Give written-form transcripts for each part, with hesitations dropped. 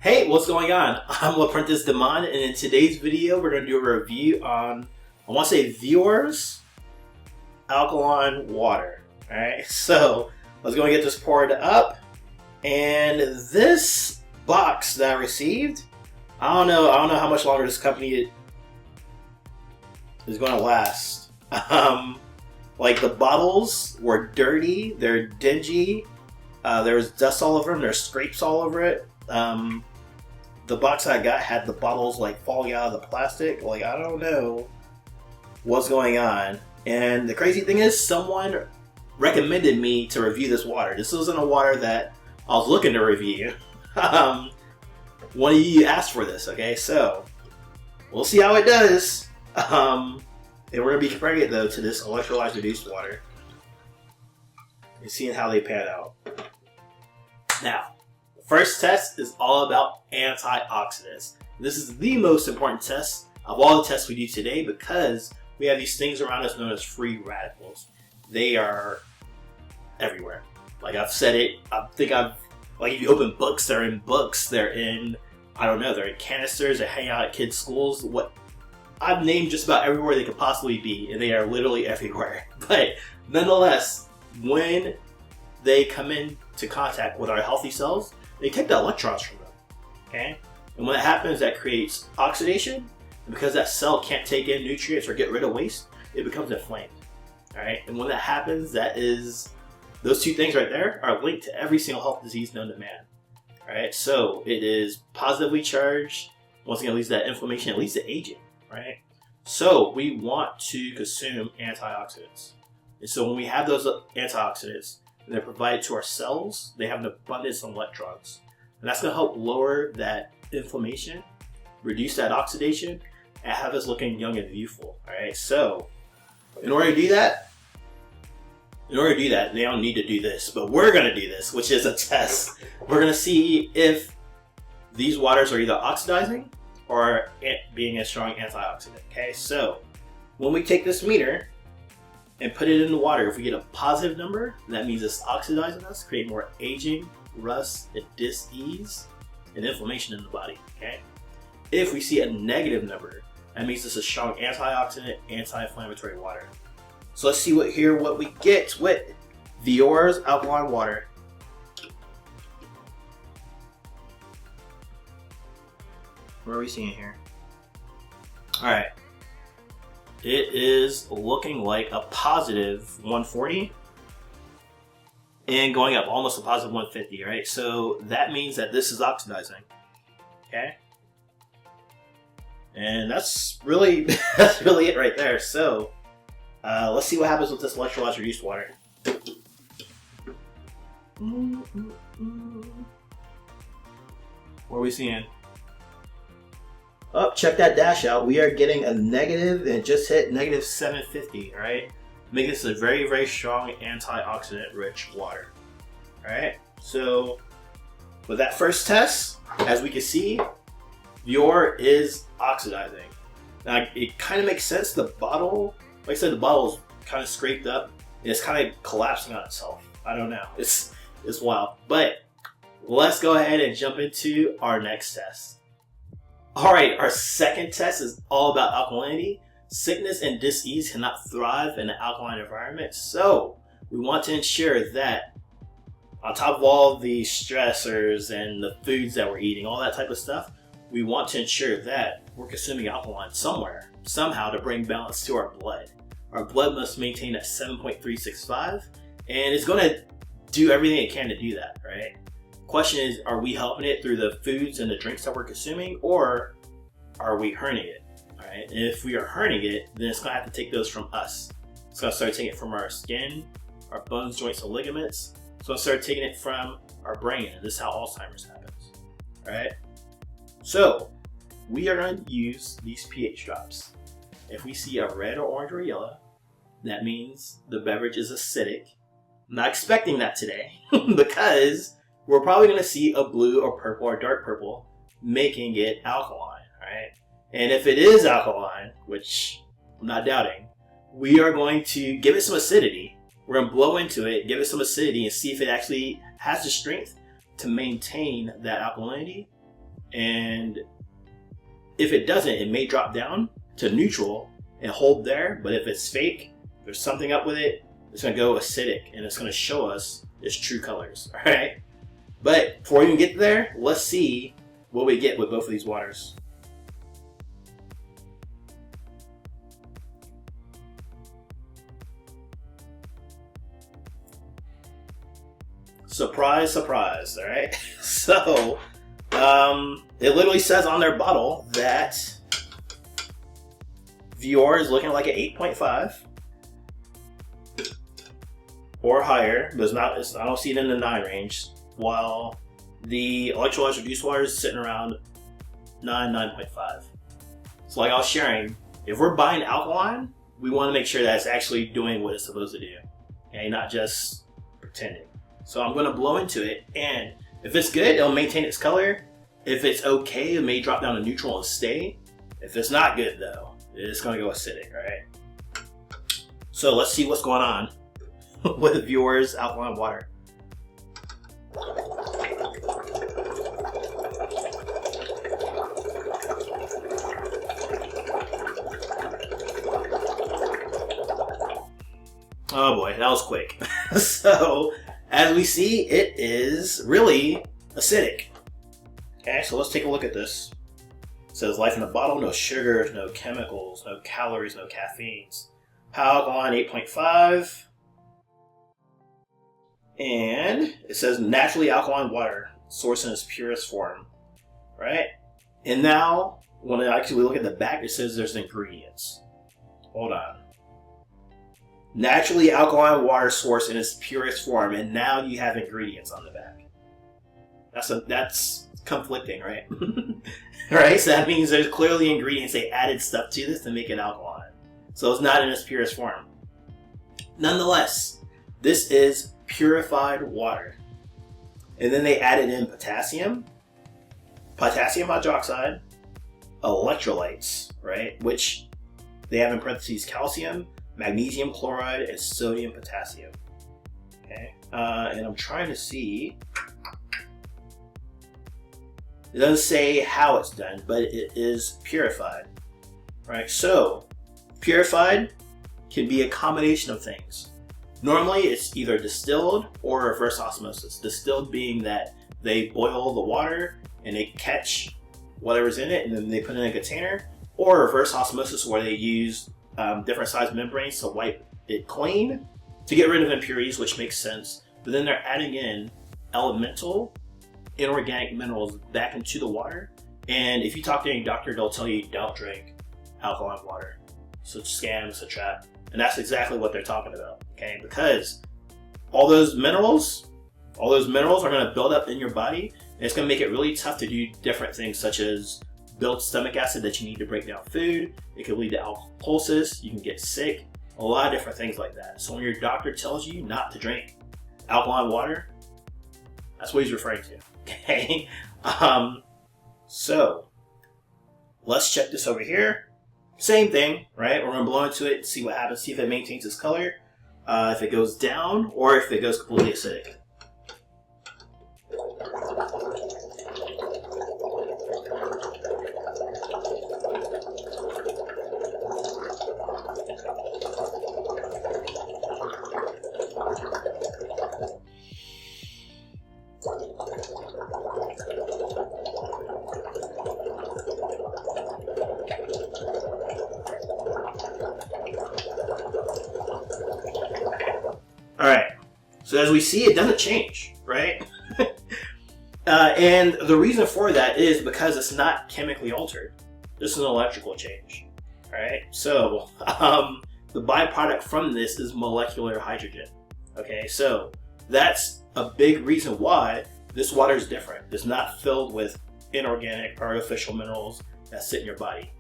Hey, what's going on? I'm Apprentice Demon, and in today's video, we're going to do a review on, I want to say, Vior's alkaline water. Alright, so let's go and get this poured up. And this box that I received, I don't know how much longer this company is going to last. Like the bottles were dirty, they're dingy, there's dust all over them, there's scrapes all over it. The box I got had the bottles like falling out of the plastic. Like, I don't know what's going on. And the crazy thing is, someone recommended me to review this water. This wasn't a water that I was looking to review. One of you asked for this, okay? So, we'll see how it does. And we're going to be comparing it, though, to this electrolyte reduced water. And seeing how they pan out. Now, first test is all about antioxidants. This is the most important test of all the tests we do today because we have these things around us known as free radicals. They are everywhere. Like I've said it, like if you open books, they're in books, they're in, I don't know, they're in canisters, they hang out at kids' schools. I've named just about everywhere they could possibly be, and they are literally everywhere. But nonetheless, when they come into contact with our healthy cells, they take the electrons from them, okay? And when that happens, that creates oxidation. And because that cell can't take in nutrients or get rid of waste, it becomes inflamed, all right? And when that happens, those two things right there are linked to every single health disease known to man, all right? So it is positively charged. Once again, it leads to that inflammation, it leads to aging, right? So we want to consume antioxidants. And so when we have those antioxidants, and they're provided to our cells, they have an abundance of electrons. And that's going to help lower that inflammation, reduce that oxidation, and have us looking young and youthful. Alright, so in order to do that, they don't need to do this, but we're going to do this, which is a test. We're going to see if these waters are either oxidizing or being a strong antioxidant. Okay, so when we take this meter and put it in the water, if we get a positive number, that means it's oxidizing us, creating more aging, rust, and dis-ease, and inflammation in the body, okay? If we see a negative number, that means it's a strong antioxidant, anti-inflammatory water. So let's see what we get with Vior's alkaline water. What are we seeing here? Alright. It is looking like a positive 140 and going up almost a positive 150, right? So that means that this is oxidizing, okay? And that's really it right there. So let's see what happens with this electrolyte reduced water. What are we seeing? Oh, check that dash out. We are getting a negative and just hit negative 750, right? Making this a very, very strong antioxidant rich water. Alright, so with that first test, as we can see, Vior is oxidizing. Now, it kind of makes sense. The bottle, like I said, the bottle is kind of scraped up and it's kind of collapsing on itself. I don't know. It's wild. But let's go ahead and jump into our next test. Alright, our second test is all about alkalinity. Sickness and dis-ease cannot thrive in an alkaline environment, so we want to ensure that on top of all the stressors and the foods that we're eating, all that type of stuff, we want to ensure that we're consuming alkaline somewhere, somehow to bring balance to our blood. Our blood must maintain at 7.365, and it's going to do everything it can to do that, right? Question is, are we helping it through the foods and the drinks that we're consuming, or are we hurting it? All right, and if we are hurting it, then it's going to have to take those from us. It's going to start taking it from our skin, our bones, joints, and ligaments. It's going to start taking it from our brain, and this is how Alzheimer's happens. All right, so we are going to use these pH drops. If we see a red or orange or yellow, that means the beverage is acidic. I'm not expecting that today because we're probably going to see a blue or purple or dark purple, making it alkaline, alright? And if it is alkaline, which I'm not doubting, we are going to give it some acidity. We're going to blow into it, give it some acidity, and see if it actually has the strength to maintain that alkalinity And if it doesn't, it may drop down to neutral and hold there. But if it's fake, there's something up with it, it's going to go acidic and it's going to show us its true colors. All right. But before we even get there, let's see what we get with both of these waters. Surprise, surprise. All right. So, it literally says on their bottle that Vior is looking like an 8.5 or higher, but I don't see it in the 9 range, while the electrolyzed reduced water is sitting around 9.5. So like I was sharing, if we're buying alkaline, we want to make sure that it's actually doing what it's supposed to do, okay, not just pretending. So I'm going to blow into it, and if it's good, it'll maintain its color. If it's okay, it may drop down to neutral and stay. If it's not good though, it's going to go acidic, right? So let's see what's going on with Vior's alkaline water. Oh boy, that was quick. So, as we see, it is really acidic. Okay, so let's take a look at this. It says life in a bottle, no sugars, no chemicals, no calories, no caffeines. Alkaline 8.5. And it says naturally alkaline water, sourced in its purest form. Right? And now, when I actually look at the back, it says there's ingredients. Hold on. Naturally alkaline water source in its purest form, and now you have ingredients on the back. That's conflicting, right? Right? So that means there's clearly ingredients. They added stuff to this to make it alkaline. So it's not in its purest form. Nonetheless, this is purified water. And then they added in potassium hydroxide, electrolytes, right? Which they have in parentheses calcium, magnesium chloride, and sodium potassium. Okay, and I'm trying to see. It doesn't say how it's done, but it is purified. Right? So, purified can be a combination of things. Normally, it's either distilled or reverse osmosis. Distilled being that they boil the water and they catch whatever's in it and then they put it in a container, or reverse osmosis where they use different size membranes to wipe it clean to get rid of impurities, which makes sense. But then they're adding in elemental inorganic minerals back into the water. And if you talk to any doctor, they'll tell you don't drink alkaline water. So it's a scam, it's a trap. And that's exactly what they're talking about. Okay, because all those minerals are going to build up in your body, and it's going to make it really tough to do different things, such as build stomach acid that you need to break down food. It could lead to alkalosis. You can get sick. A lot of different things like that. So when your doctor tells you not to drink alkaline water, that's what he's referring to. Okay. So let's check this over here. Same thing, right? We're going to blow into it, see what happens, see if it maintains its color, if it goes down, or if it goes completely acidic. Alright, so as we see, it doesn't change, right? And the reason for that is because it's not chemically altered. This is an electrical change, right? So, the byproduct from this is molecular hydrogen. Okay, so that's a big reason why this water is different. It's not filled with inorganic, artificial minerals that sit in your body.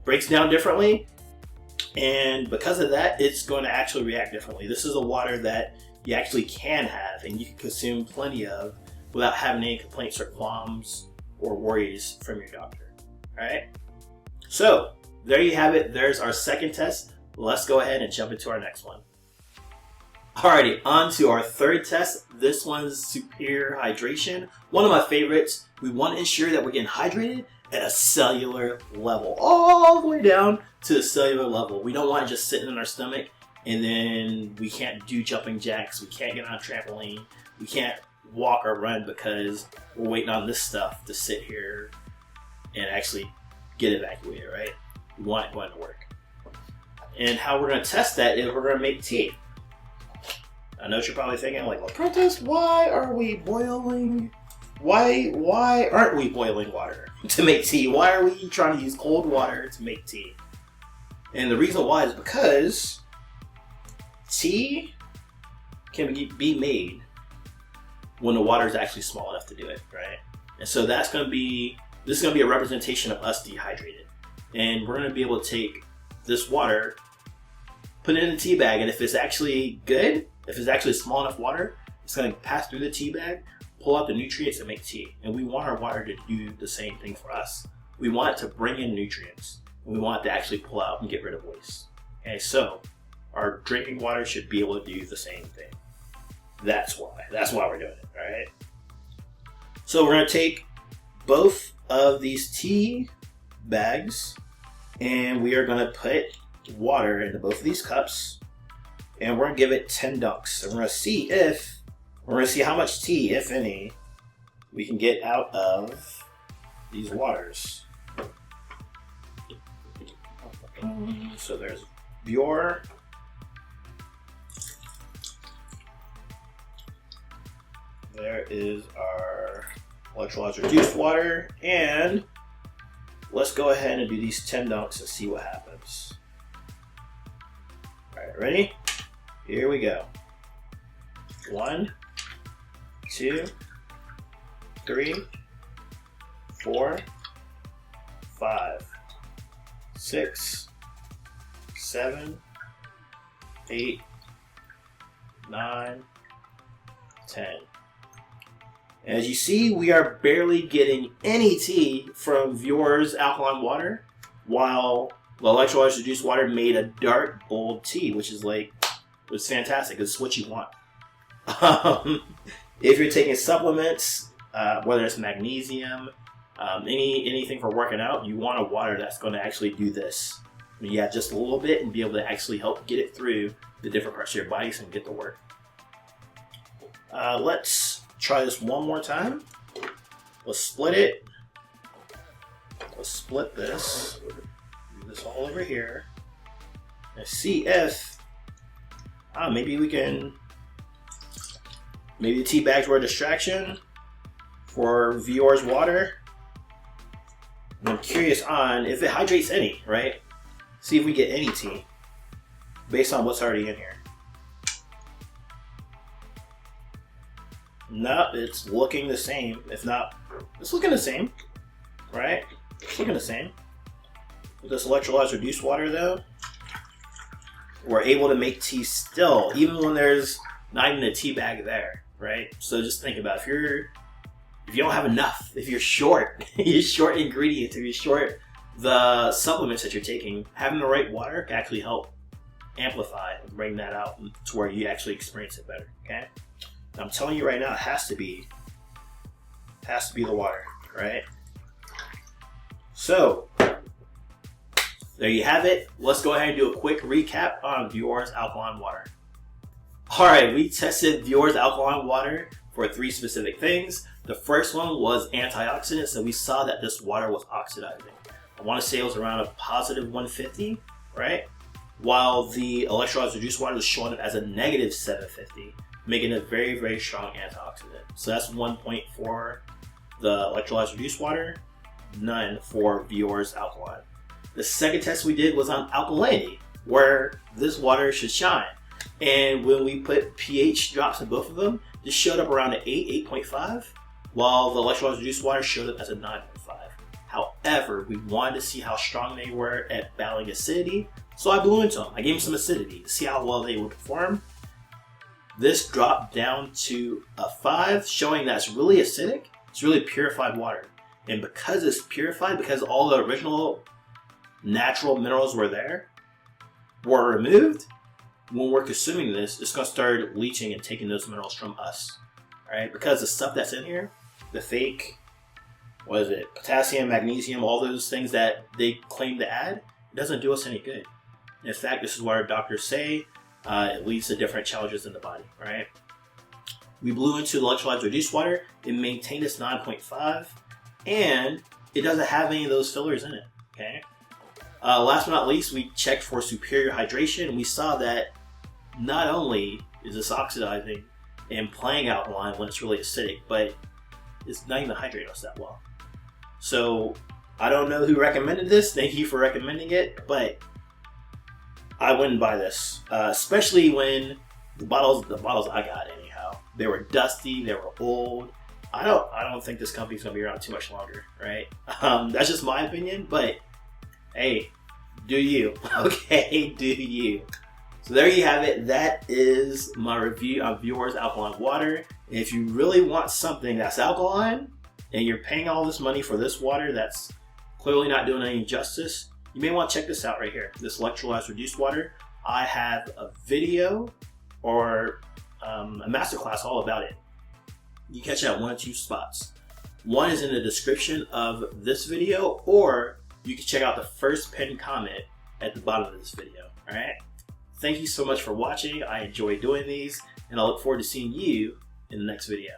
Breaks down differently. And because of that, it's going to actually react differently. This is a water that you actually can have and you can consume plenty of without having any complaints or qualms or worries from your doctor. Alright? So, there you have it. There's our second test. Let's go ahead and jump into our next one. Alrighty, on to our third test. This one's superior hydration. One of my favorites. We want to ensure that we're getting hydrated at a cellular level, all the way down to the cellular level. We don't want it just sitting in our stomach and then we can't do jumping jacks, we can't get on a trampoline, we can't walk or run because we're waiting on this stuff to sit here and actually get evacuated, right? We want it going to work. And how we're going to test that is we're going to make tea. I know what you're probably thinking, like, Apprentice, why are we boiling? Why aren't we boiling water to make tea? Why are we trying to use cold water to make tea? And the reason why is because tea can be made when the water is actually small enough to do it, right? And so this is going to be a representation of us dehydrated. And we're going to be able to take this water, put it in a tea bag, and if it's actually good, if it's actually small enough water, it's going to pass through the tea bag, pull out the nutrients and make tea. And we want our water to do the same thing for us. We want it to bring in nutrients. And we want it to actually pull out and get rid of waste. Okay, so our drinking water should be able to do the same thing. That's why we're doing it, right? So we're going to take both of these tea bags and we are going to put water into both of these cups and we're going to give it 10 dunks. And we're going to see how much tea, if any, we can get out of these waters. So there's Vior. There is our electrolytes reduced water, and let's go ahead and do these 10 dunks and see what happens. Alright, ready? Here we go. 1, 2, 3, 4, 5, 6, 7, 8, 9, 10. As you see, we are barely getting any tea from Vior's alkaline water, while the electrolytes reduced water made a dark, bold tea, which is it's fantastic. It's what you want. If you're taking supplements, whether it's magnesium, anything for working out, you want a water that's going to actually do this. You have just a little bit and be able to actually help get it through the different parts of your body and get to work. Let's try this one more time. Let's split it. Let's split this. Do this all over here. And see if maybe the tea bags were a distraction for Vior's water. I'm curious on if it hydrates any, right? See if we get any tea based on what's already in here. No, it's looking the same. If not, it's looking the same, right? It's looking the same. With this electrolytes reduced water though, we're able to make tea still, even when there's not even a tea bag there, right? So just think about if you don't have enough, if you're short, you're short ingredients, if you're short the supplements that you're taking, having the right water can actually help amplify and bring that out to where you actually experience it better, okay? And I'm telling you right now, it has to be the water, right? So, there you have it. Let's go ahead and do a quick recap on Vior's alkaline water. Alright, we tested Vior's alkaline water for 3 specific things. The first one was antioxidants, and we saw that this water was oxidizing. I want to say it was around a positive 150, right? While the electrolytes reduced water was showing up as a negative 750, making it a very, very strong antioxidant. So that's 1 point for the electrolytes reduced water, none for Vior's alkaline. The second test we did was on alkalinity, where this water should shine. And when we put pH drops in both of them, this showed up around an 8, 8.5, while the electrolytes reduced water showed up as a 9.5. However, we wanted to see how strong they were at battling acidity, so I blew into them. I gave them some acidity to see how well they would perform. This dropped down to a 5, showing that it's really acidic. It's really purified water. And because it's purified, because all the original natural minerals were removed, when we're consuming this, it's going to start leaching and taking those minerals from us, right? Because the stuff that's in here, the fake, what is it, potassium, magnesium, all those things that they claim to add, it doesn't do us any good. In fact, this is what our doctors say, it leads to different challenges in the body, right? We blew into the electrolytes reduced water, it maintained its 9.5, and it doesn't have any of those fillers in it, okay? Last but not least, we checked for superior hydration, and we saw that not only is this oxidizing and playing alkaline when it's really acidic, but it's not even hydrating us that well. So I don't know who recommended this. Thank you for recommending it, but I wouldn't buy this, especially when the bottles I got anyhow, they were dusty, they were old. I don't think this company's gonna be around too much longer, right? That's just my opinion, but hey, do you? Okay, do you? So there you have it. That is my review of Vior's alkaline water. And if you really want something that's alkaline and you're paying all this money for this water that's clearly not doing any justice, you may want to check this out right here, this electrolytes reduced water. I have a video or a masterclass all about it. You catch it at one of two spots. One is in the description of this video, or you can check out the first pinned comment at the bottom of this video, all right? Thank you so much for watching. I enjoy doing these, and I look forward to seeing you in the next video.